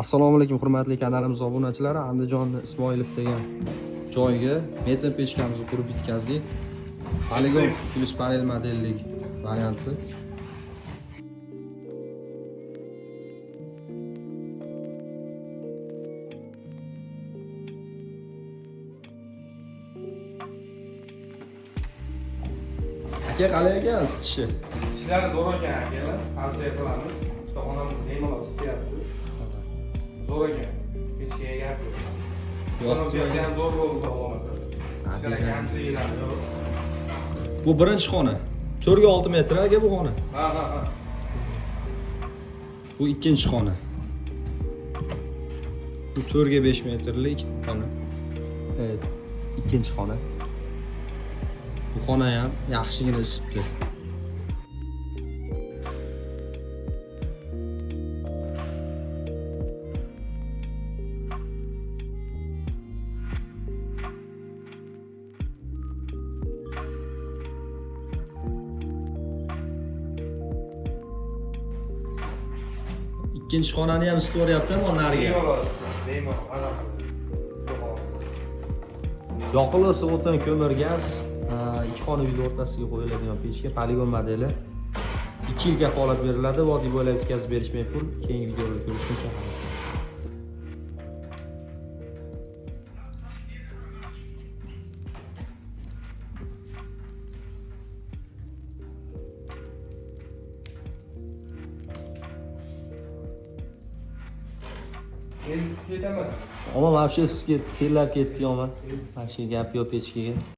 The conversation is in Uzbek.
Assalomu alaykum hurmatli kanalimiz obunachilari. Andijon Ismoilov degan joyga metin pechkamizni qurib bitkazdik. Poligon plus panel modellik varianti. Aka qalay ekan isitishi? Ishlari zo'r ekan akalar. Tavsiya qilamiz. Ishxonamiz bemalol isityapti. Zo'r ekan. Hech kimga gap yo'q. Yo'q, ham zo'r bo'ldi olmasa. Ishlar kamchiliklar yo'q. Bu birinchi xona. 4 ga 6 metr aka bu xona. Ha. Bu ikkinchi xona. Bu 4 ga 5 metrlik xona. Evet, ikkinchi xona. Bu xona ham yaxshigina isibdi. İkinci xonani ham isitib oryapti ama nariga. Bemalol. Yoqilg'isi o'tin, ko'mir, gaz, ikki xona uyning o'rtasiga qo'yiladigan pechka, poligon modeli. 2 yil kafolat beriladi, vodiy bo'ylab bitkazib berish mumkin. Keyingi videoda ko'rishguncha. Siz yetaman. Ama вообще sizga terlab ketdi yomon. Mana shu gap yo'q pechkaga.